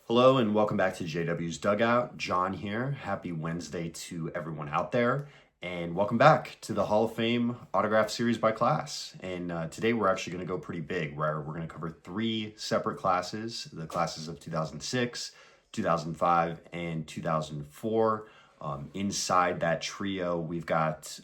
Hello and welcome back to JW's Dugout. John here. Happy Wednesday to everyone out there. And welcome back to the Hall of Fame autograph series by class. And today we're actually going to go pretty big, where we're going to cover three separate classes, the classes of 2006, 2005, and 2004. Inside that trio, we've got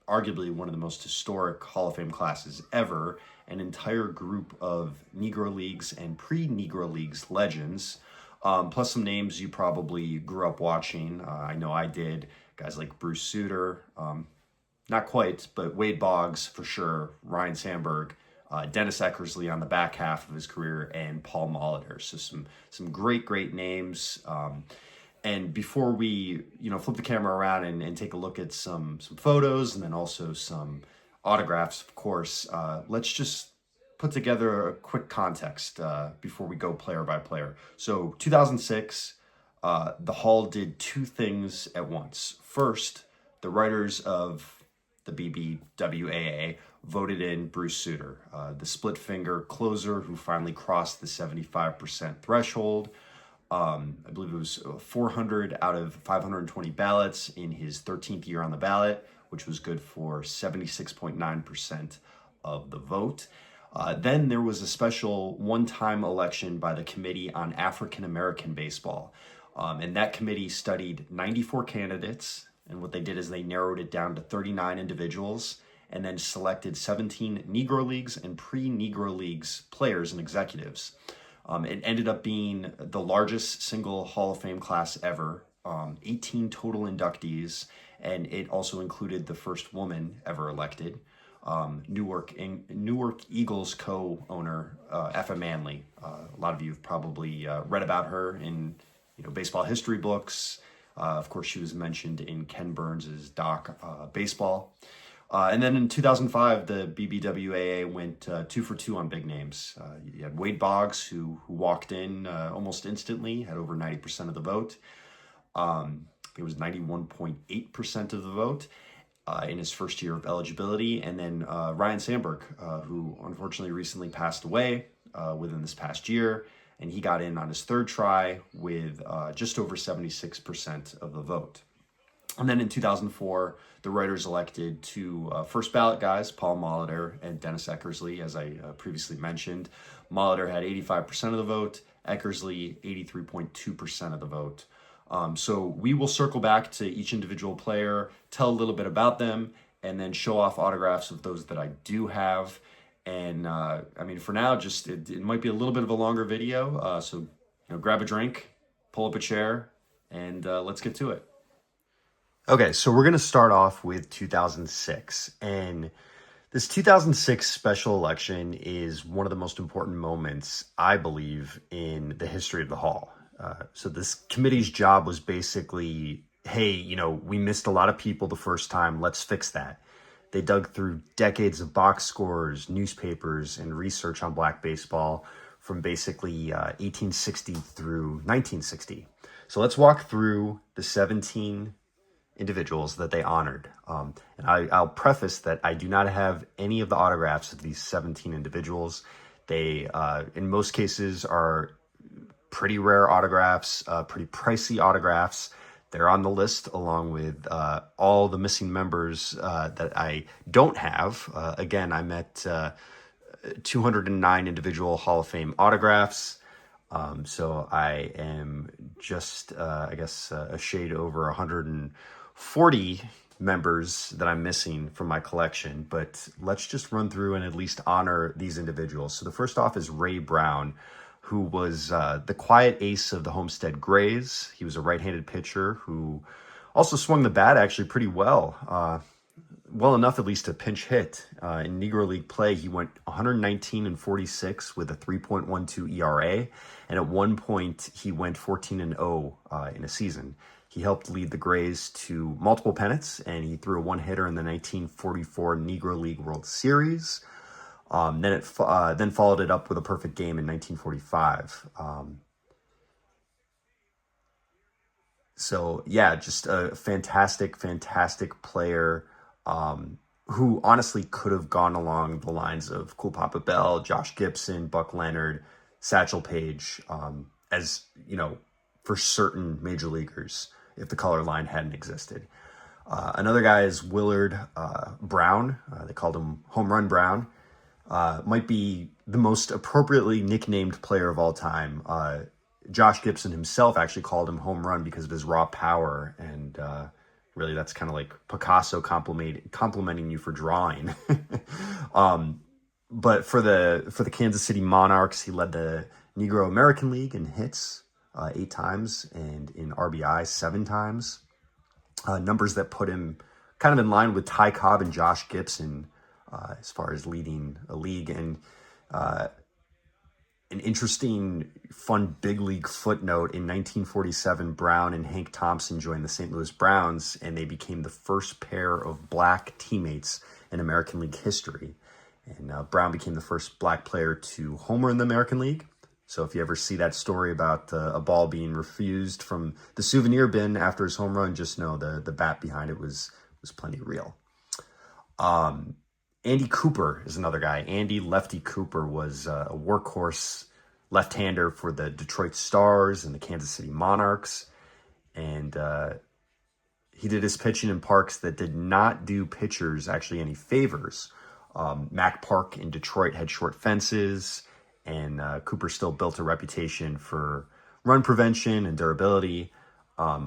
arguably one of the most historic Hall of Fame classes ever, an entire group of Negro Leagues and pre-Negro Leagues legends, plus some names you probably grew up watching. I know I did. Guys like Bruce Sutter, not quite, but Wade Boggs for sure, Ryne Sandberg, Dennis Eckersley on the back half of his career, and Paul Molitor. So some great names. And before we, flip the camera around and take a look at some photos and then also some autographs, of course, let's just put together a quick context before we go player by player. So 2006, the Hall did two things at once. First, the writers of the BBWAA voted in Bruce Sutter, the split finger closer who finally crossed the 75% threshold. I believe it was 400 out of 520 ballots in his 13th year on the ballot, which was good for 76.9% of the vote. Then there was a special one-time election by the Committee on African American Baseball. And that committee studied 94 candidates. And what they did is they narrowed it down to 39 individuals and then selected 17 Negro Leagues and pre-Negro Leagues players and executives. It ended up being the largest single Hall of Fame class ever, 18 total inductees, and it also included the first woman ever elected, Newark Eagles co-owner, Effa Manley. A lot of you have probably read about her in baseball history books. Of course, she was mentioned in Ken Burns' doc, Baseball. And then in 2005, the BBWAA went 2 for 2 on big names. You had Wade Boggs, who walked in almost instantly, had over 90% of the vote. It was 91.8% of the vote in his first year of eligibility. And then Ryne Sandberg, who unfortunately recently passed away within this past year. And he got in on his third try with just over 76% of the vote. And then in 2004, the writers elected two first ballot guys, Paul Molitor and Dennis Eckersley, as I previously mentioned. Molitor had 85% of the vote, Eckersley 83.2% of the vote. So we will circle back to each individual player, tell a little bit about them, and then show off autographs of those that I do have. And for now, just it might be a little bit of a longer video. So grab a drink, pull up a chair, and let's get to it. Okay, so we're going to start off with 2006, and this 2006 special election is one of the most important moments, I believe, in the history of the Hall. So this committee's job was basically, hey, we missed a lot of people the first time, let's fix that. They dug through decades of box scores, newspapers, and research on black baseball from basically 1860 through 1960. So let's walk through the 17 individuals that they honored. And I'll preface that I do not have any of the autographs of these 17 individuals. They, in most cases, are pretty rare autographs, pretty pricey autographs. They're on the list along with all the missing members that I don't have. Again, I'm at 209 individual Hall of Fame autographs. So I am just, a shade over 140 members that I'm missing from my collection. But let's just run through and at least honor these individuals. So the first off is Ray Brown, who was the quiet ace of the Homestead Grays. He was a right-handed pitcher who also swung the bat actually pretty well. Well enough at least to pinch hit. In Negro League play, he went 119-46 with a 3.12 ERA, and at one point he went 14-0 in a season. He helped lead the Grays to multiple pennants, and he threw a one-hitter in the 1944 Negro League World Series. Then followed it up with a perfect game in 1945. Just a fantastic player who honestly could have gone along the lines of Cool Papa Bell, Josh Gibson, Buck Leonard, Satchel Paige. as, for certain major leaguers if the color line hadn't existed. Another guy is Willard Brown. They called him Home Run Brown. Might be the most appropriately nicknamed player of all time. Josh Gibson himself actually called him Home Run because of his raw power, and really that's kind of like Picasso complimenting you for drawing. But for the Kansas City Monarchs, he led the Negro American League in hits 8 times and in RBI 7 times. Numbers that put him kind of in line with Ty Cobb and Josh Gibson as far as leading a league. And an interesting, fun big league footnote, in 1947, Brown and Hank Thompson joined the St. Louis Browns, and they became the first pair of black teammates in American League history. And Brown became the first black player to homer in the American League. So if you ever see that story about a ball being refused from the souvenir bin after his home run, just know the bat behind it was plenty real. Andy Cooper is another guy. Andy Lefty Cooper was a workhorse left-hander for the Detroit Stars and the Kansas City Monarchs. And he did his pitching in parks that did not do pitchers actually any favors. Mack Park in Detroit had short fences, and Cooper still built a reputation for run prevention and durability,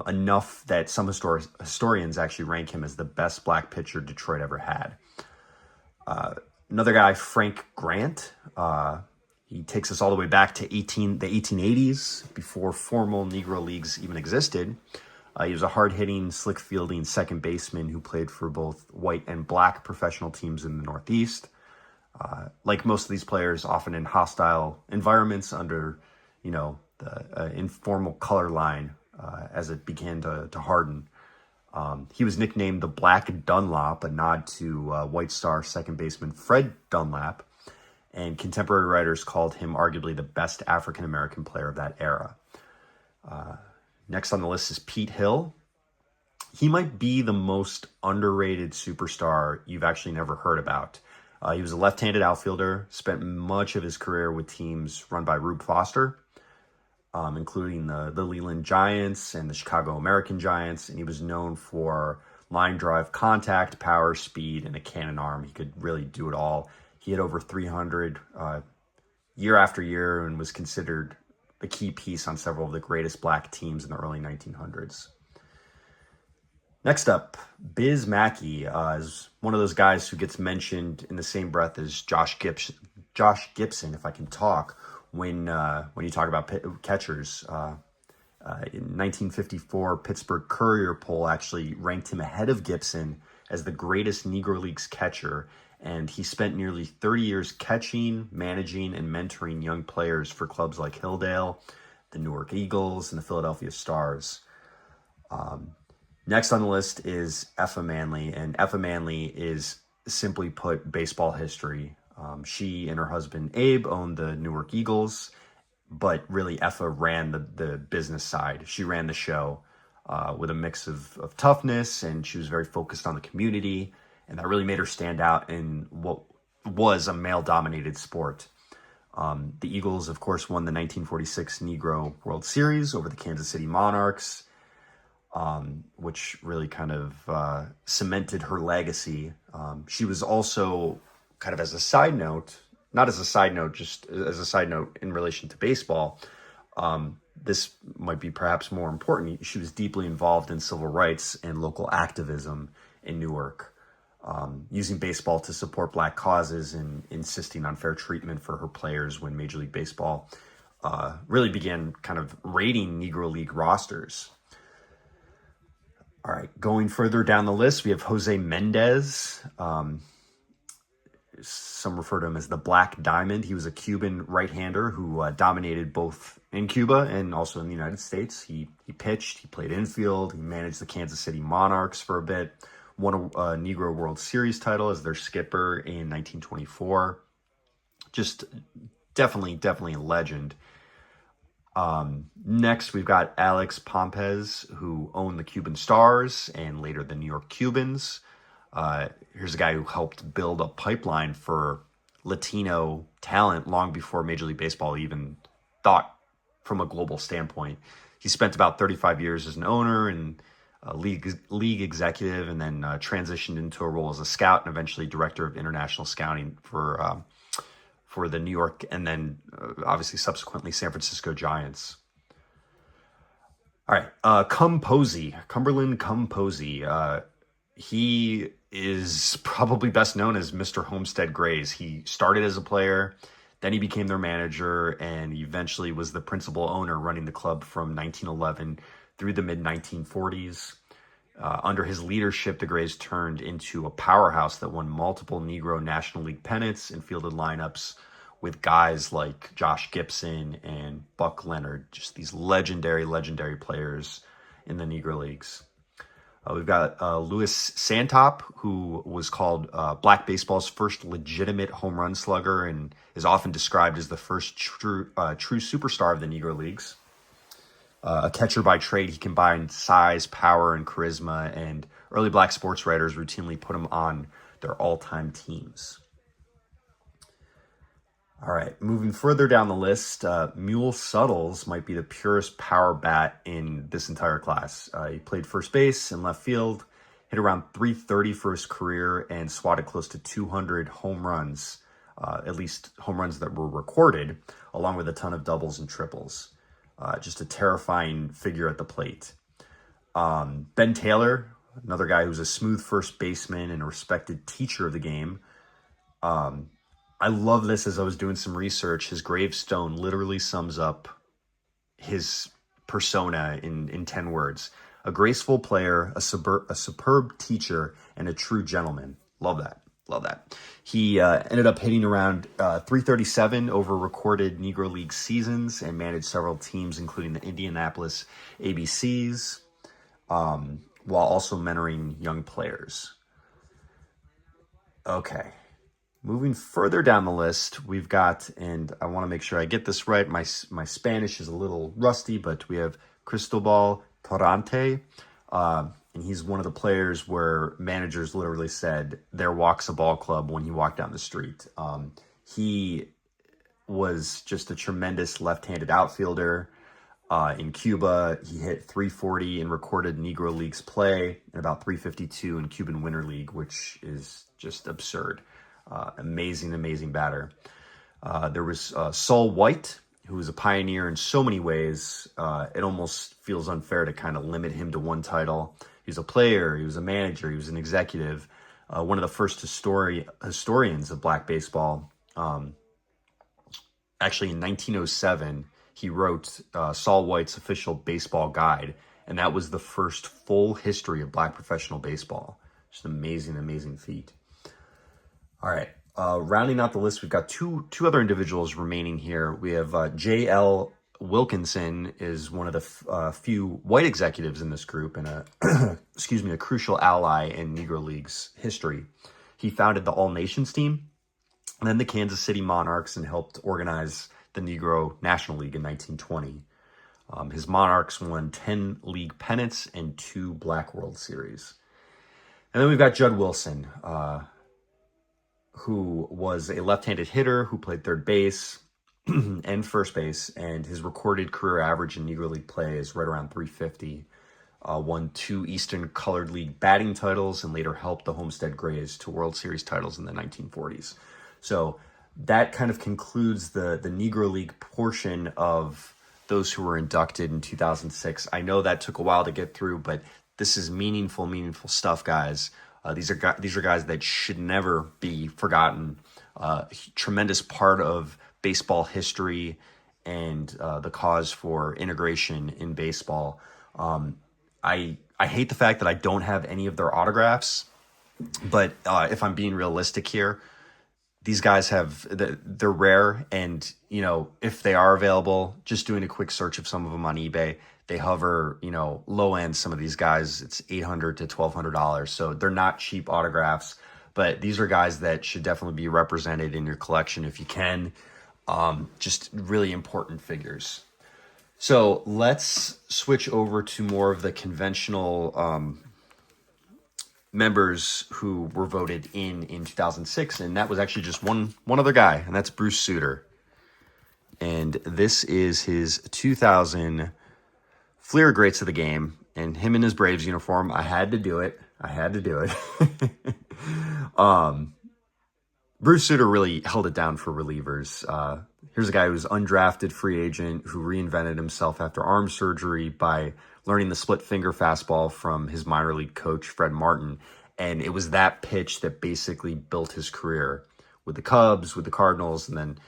enough that some historians actually rank him as the best black pitcher Detroit ever had. Another guy, Frank Grant, he takes us all the way back to the 1880s, before formal Negro Leagues even existed. He was a hard-hitting, slick-fielding second baseman who played for both white and black professional teams in the Northeast. Like most of these players, often in hostile environments under, the informal color line as it began to harden. He was nicknamed the Black Dunlop, a nod to White Star second baseman Fred Dunlap, and contemporary writers called him arguably the best African-American player of that era. Next on the list is Pete Hill. He might be the most underrated superstar you've actually never heard about. He was a left-handed outfielder, spent much of his career with teams run by Rube Foster, including the Leland Giants and the Chicago American Giants, and he was known for line drive contact, power, speed, and a cannon arm. He could really do it all. He had over 300 year after year and was considered a key piece on several of the greatest black teams in the early 1900s. Next up, Biz Mackey is one of those guys who gets mentioned in the same breath as Josh Gibson, if I can talk, when you talk about catchers. In 1954, Pittsburgh Courier poll actually ranked him ahead of Gibson as the greatest Negro Leagues catcher, and he spent nearly 30 years catching, managing, and mentoring young players for clubs like Hilldale, the Newark Eagles, and the Philadelphia Stars. Next on the list is Effa Manley, and Effa Manley is, simply put, baseball history. She and her husband Abe owned the Newark Eagles, but really Effa ran the business side. She ran the show with a mix of toughness, and she was very focused on the community, and that really made her stand out in what was a male-dominated sport. The Eagles, of course, won the 1946 Negro World Series over the Kansas City Monarchs, which really kind of cemented her legacy. She was also, kind of as a side note, not as a side note, just as a side note in relation to baseball, this might be perhaps more important. She was deeply involved in civil rights and local activism in Newark, using baseball to support black causes and insisting on fair treatment for her players when Major League Baseball really began kind of raiding Negro League rosters. All right, going further down the list, we have Jose Mendez. Some refer to him as the Black Diamond. He was a Cuban right-hander who dominated both in Cuba and also in the United States. He pitched, he played infield, he managed the Kansas City Monarchs for a bit, won a Negro World Series title as their skipper in 1924. Just definitely a legend. Next, we've got Alex Pompez, who owned the Cuban Stars and later the New York Cubans. Here's a guy who helped build a pipeline for Latino talent long before Major League Baseball even thought from a global standpoint. He spent about 35 years as an owner and league executive, and then transitioned into a role as a scout and eventually director of international scouting for the New York and then obviously subsequently San Francisco Giants. All right, Cumberland Composey. He is probably best known as Mr. Homestead Grays. He started as a player, then he became their manager, and eventually was the principal owner running the club from 1911 through the mid-1940s. Under his leadership, the Grays turned into a powerhouse that won multiple Negro National League pennants and fielded lineups with guys like Josh Gibson and Buck Leonard, just these legendary players in the Negro Leagues. We've got Louis Santop, who was called Black Baseball's first legitimate home run slugger and is often described as the first true superstar of the Negro Leagues. A catcher by trade, he combined size, power, and charisma, and early black sports writers routinely put him on their all-time teams. All right, moving further down the list, Mule Suttles might be the purest power bat in this entire class. He played first base and left field, hit around .330 for his career, and swatted close to 200 home runs, at least home runs that were recorded, along with a ton of doubles and triples. Just a terrifying figure at the plate. Ben Taylor, another guy who's a smooth first baseman and a respected teacher of the game. I love this. As I was doing some research, his gravestone literally sums up his persona in 10 words. A graceful player, a superb teacher, and a true gentleman. Love that. Love that. He ended up hitting around .337 over recorded Negro League seasons and managed several teams, including the Indianapolis ABCs, while also mentoring young players. Okay. Moving further down the list, we've got, and I want to make sure I get this right, my Spanish is a little rusty, but we have Cristobal Torrante, and he's one of the players where managers literally said, there walks a ball club when he walked down the street. He was just a tremendous left-handed outfielder. In Cuba, he hit .340 in recorded Negro Leagues play and about .352 in Cuban Winter League, which is just absurd. Amazing batter. There was Saul White, who was a pioneer in so many ways. It almost feels unfair to kind of limit him to one title. He was a player, he was a manager, he was an executive, one of the first historians of black baseball. Actually, in 1907, he wrote Saul White's official baseball guide, and that was the first full history of black professional baseball. Just an amazing feat. All right, rounding out the list, we've got two other individuals remaining here. We have J.L. Wilkinson is one of the few white executives in this group and a crucial ally in Negro Leagues history. He founded the All Nations team, and then the Kansas City Monarchs, and helped organize the Negro National League in 1920. His Monarchs won 10 league pennants and 2 Black World Series. And then we've got Judd Wilson, who was a left-handed hitter who played third base and first base, and his recorded career average in Negro League play is right around .350. Won 2 Eastern Colored League batting titles and later helped the Homestead Grays to World Series titles in the 1940s. So that kind of concludes the Negro League portion of those who were inducted in 2006. I know that took a while to get through, but this is meaningful stuff, guys. These are guys that should never be forgotten. Tremendous part of baseball history and the cause for integration in baseball. I hate the fact that I don't have any of their autographs, but if I'm being realistic here, these guys they're rare, and if they are available, just doing a quick search of some of them on eBay, they hover, low end. Some of these guys, it's $800 to $1,200, so they're not cheap autographs. But these are guys that should definitely be represented in your collection if you can. Just really important figures. So let's switch over to more of the conventional members who were voted in 2006, and that was actually just one other guy, and that's Bruce Sutter. And this is his 2000 Fleer Greats of the Game. And him in his Braves uniform, I had to do it. Bruce Sutter really held it down for relievers. Here's a guy who's undrafted free agent who reinvented himself after arm surgery by learning the split finger fastball from his minor league coach, Fred Martin. And it was that pitch that basically built his career with the Cubs, with the Cardinals, and then,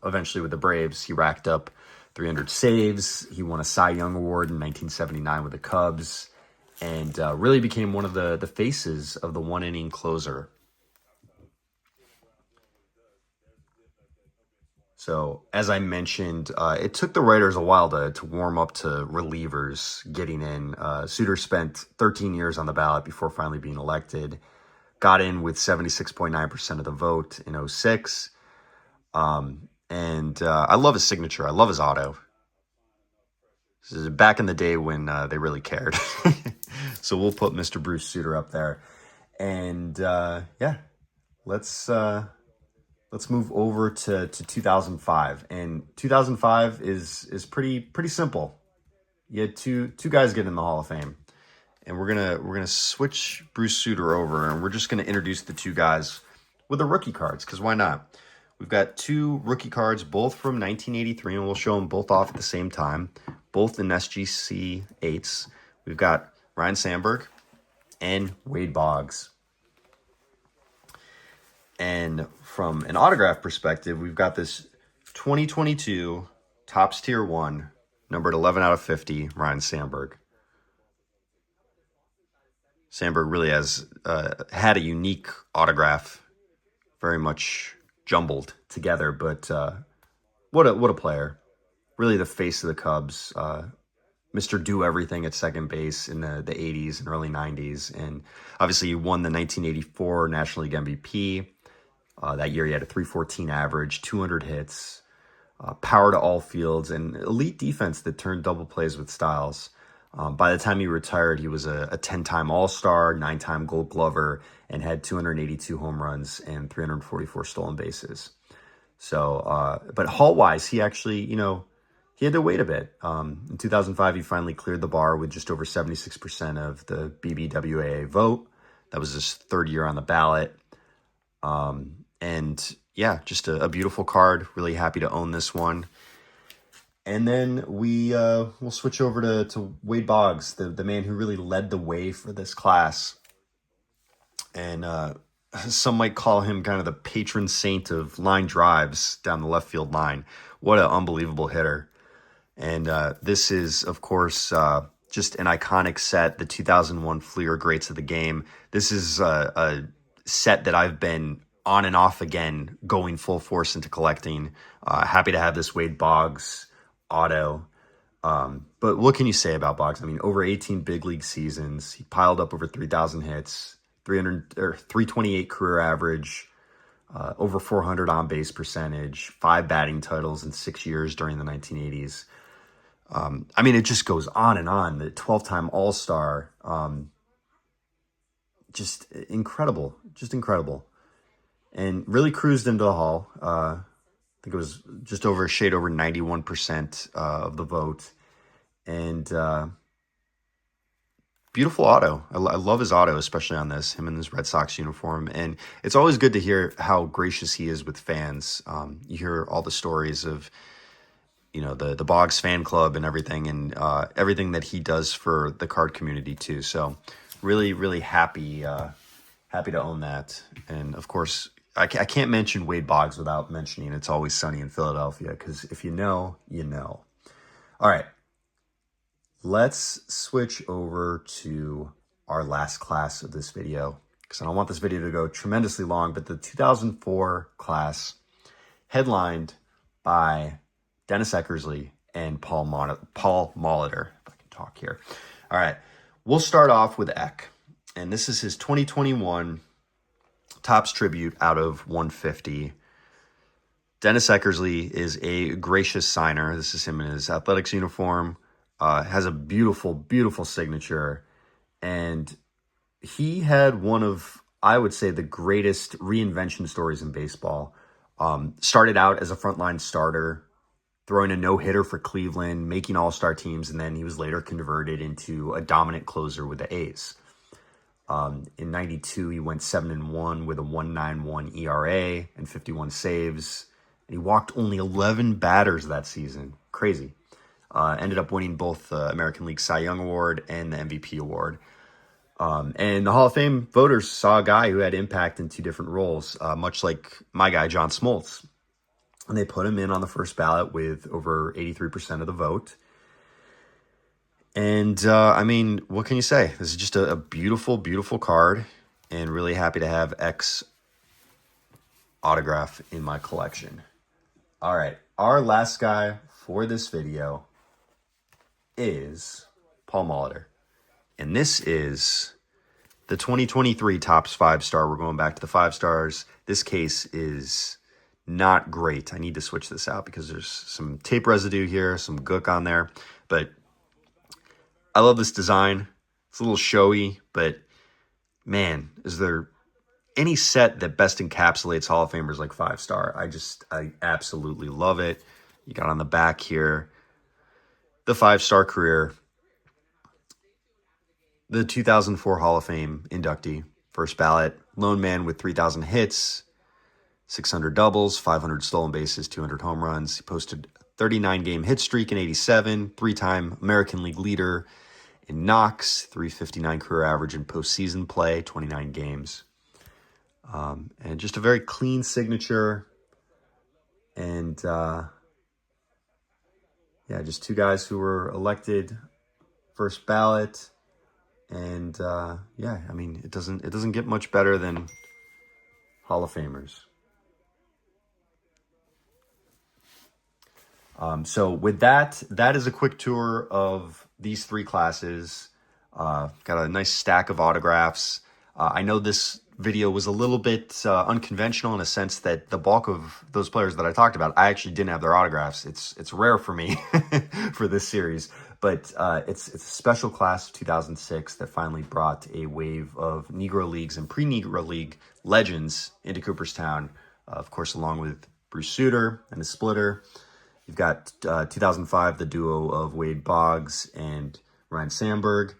eventually with the Braves. He racked up 300 saves. He won a Cy Young Award in 1979 with the Cubs, and really became one of the faces of the one-inning closer. So, as I mentioned, it took the writers a while to warm up to relievers getting in. Sutter spent 13 years on the ballot before finally being elected. Got in with 76.9% of the vote in 2006. And I love his signature. I love his auto. This is back in the day when they really cared. So we'll put Mr. Bruce Sutter up there. And let's move over to 2005. And 2005 is pretty simple. You had two guys get in the Hall of Fame. And we're gonna switch Bruce Sutter over, and we're just gonna introduce the two guys with the rookie cards, because why not? We've got two rookie cards, both from 1983, and we'll show them both off at the same time, both in SGC 8s. We've got Ryne Sandberg and Wade Boggs. And from an autograph perspective, we've got this 2022 Topps Tier 1, numbered 11 out of 50, Ryne Sandberg. Sandberg really has had a unique autograph, very much jumbled together, but what a player. Really the face of the Cubs. Mr. Do Everything at second base in the 80s and early 90s. And obviously he won the 1984 National League MVP. That year he had a 314 average, 200 hits, power to all fields, and elite defense that turned double plays with styles. By the time he retired, he was a 10-time All-Star, 9-time Gold Glover, and had 282 home runs and 344 stolen bases. So, but Hall-wise, he actually, he had to wait a bit. In 2005, he finally cleared the bar with just over 76% of the BBWAA vote. That was his third year on the ballot. And yeah, just a beautiful card. Really happy to own this one. And then we'll switch over to Wade Boggs, the man who really led the way for this class. And some might call him kind of the patron saint of line drives down the left field line. What an unbelievable hitter. And this is, of course, just an iconic set, the 2001 Fleer Greats of the Game. This is a set that I've been on and off again, going full force into collecting. Happy to have this Wade Boggs auto. But what can you say about Boggs? I mean, over 18 big league seasons, he piled up over 3,000 hits, 328 career average, over 400 on base percentage, 5 batting titles in 6 years during the 1980s. I mean, it just goes on and on. The 12-time All-Star, just incredible, and really cruised into the Hall. I think it was just over a shade over 91% of the vote. And beautiful auto. I love his auto, especially on this, him in his Red Sox uniform. And it's always good to hear how gracious he is with fans. You hear all the stories of, the Boggs fan club and everything, and everything that he does for the card community too. So really, really happy to own that. And of course, I can't mention Wade Boggs without mentioning It's Always Sunny in Philadelphia, because if you know, you know. All right, let's switch over to our last class of this video, because I don't want this video to go tremendously long, but the 2004 class, headlined by Dennis Eckersley and Paul Molitor, if I can talk here. All right, we'll start off with Eck, and this is his 2021 Topps Tribute out of 150. Dennis Eckersley is a gracious signer. This is him in his athletics uniform. Has a beautiful, beautiful signature. And he had one of, I would say, the greatest reinvention stories in baseball. Started out as a frontline starter throwing a no-hitter for Cleveland, making all-star teams, and then he was later converted into a dominant closer with the A's. In 92, he went 7-1 with a 1.91 ERA and 51 saves. And he walked only 11 batters that season. Crazy. Ended up winning both the American League Cy Young Award and the MVP award. And the Hall of Fame voters saw a guy who had impact in two different roles, much like my guy, John Smoltz. And they put him in on the first ballot with over 83% of the vote. And, I mean, what can you say? This is just a beautiful, beautiful card, and really happy to have X autograph in my collection. All right, our last guy for this video is Paul Molitor. And this is the 2023 Topps 5-star. We're going back to the 5 stars. This case is not great. I need to switch this out because there's some tape residue here, some gook on there. But I love this design. It's a little showy, but man, is there any set that best encapsulates Hall of Famers like 5-star? I absolutely love it. You got on the back here the 5-star career, the 2004 Hall of Fame inductee, first ballot, lone man with 3,000 hits, 600 doubles, 500 stolen bases, 200 home runs. He posted a 39-game hit streak in 87, 3-time American League leader in knocks, 359 career average in postseason play, 29 games. And just a very clean signature. And yeah, just two guys who were elected first ballot. And yeah, I mean, it doesn't get much better than Hall of Famers. So with that is a quick tour of these three classes. Got a nice stack of autographs. I know this video was a little bit unconventional in a sense that the bulk of those players that I talked about, I actually didn't have their autographs. It's rare for me for this series, but it's a special class of 2006 that finally brought a wave of Negro Leagues and pre-Negro League legends into Cooperstown, of course, along with Bruce Sutter and the Splitter. You've got 2005, the duo of Wade Boggs and Ryne Sandberg,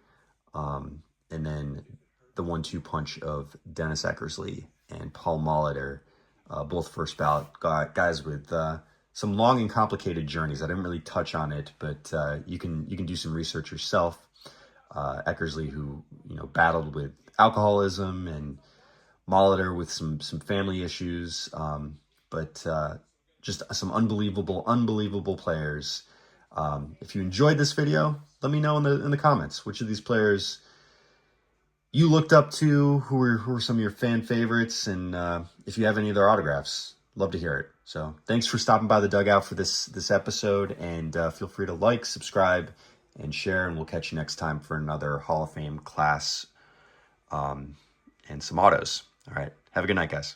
and then the 1-2 punch of Dennis Eckersley and Paul Molitor, both first ballot guys with some long and complicated journeys. I didn't really touch on it, but you can do some research yourself. Eckersley, who battled with alcoholism, and Molitor with some family issues, but just some unbelievable players. If you enjoyed this video, let me know in the comments which of these players you looked up to, who were some of your fan favorites, and if you have any of their autographs, love to hear it. So thanks for stopping by the dugout for this episode, and feel free to like, subscribe, and share, and we'll catch you next time for another Hall of Fame class and some autos. All right, have a good night, guys.